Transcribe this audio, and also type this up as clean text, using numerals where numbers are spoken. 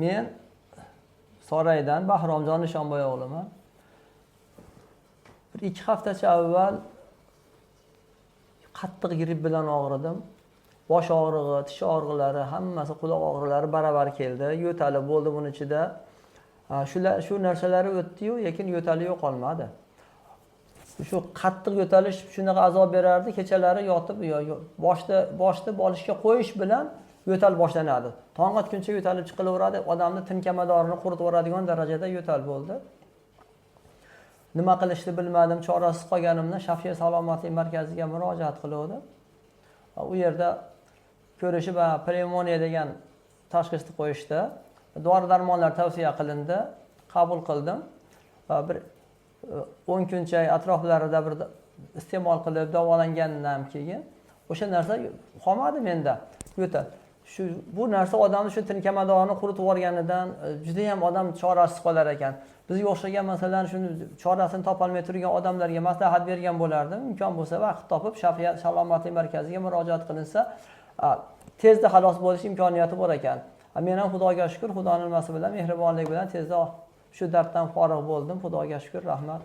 Men Soraydan Bahromjon Nishonboy o'g'liman. Bir 2 haftacha avval qattiq gripp bilan og'ridim. Bosh og'rig'i, tish og'rig'lari, hammasi quloq og'rig'lari baravar keldi. Yo'tali bo'ldi buning ichida. Shu narsalari o'tdi-yu, lekin yo'tali yo'qolmadi. Shu qattiq yo'talish shunaqa azob berardi, kechalari yotib boshda bolishga qo'yish bilan yo'tal boshlanadi. Tong otguncha yo'talib chiqilaveradi, odamni tinkamadorini quritib yuboradigan darajada yo'tal bo'ldi. Nima qilishni bilmadim, chorasiz qolganimda Shafiy salomatlik markaziga murojaat qildim. U yerda ko'rishib, pnevmoniya degan tashxisni qo'yishdi. Dori-darmonlar tavsiya qilindi, qabul qildim. Bir 10 kuncha atroflarida bir iste'mol qilib davolangandan keyin o'sha narsa qolmadi menda. Yo'tal. Bu narsa odamni shu tinkamadorini quritib yuborganidan juda ham odam chorasiz qolar ekan. Bizga o'xshagan masalan shuni chorasini topolmay turgan odamlarga maslahat bergan bo'lardim. Imkon bo'lsa vaqt topib Shafiy salomatlik markaziga murojaat qilinsa, tezda xalos bo'lish imkoniyati bor ekan. Men ham Xudoga shukr, Xudoning nimasi bilan, mehribonligi bilan tezda shu darddan forig' bo'ldim. Xudoga shukr, rahmat.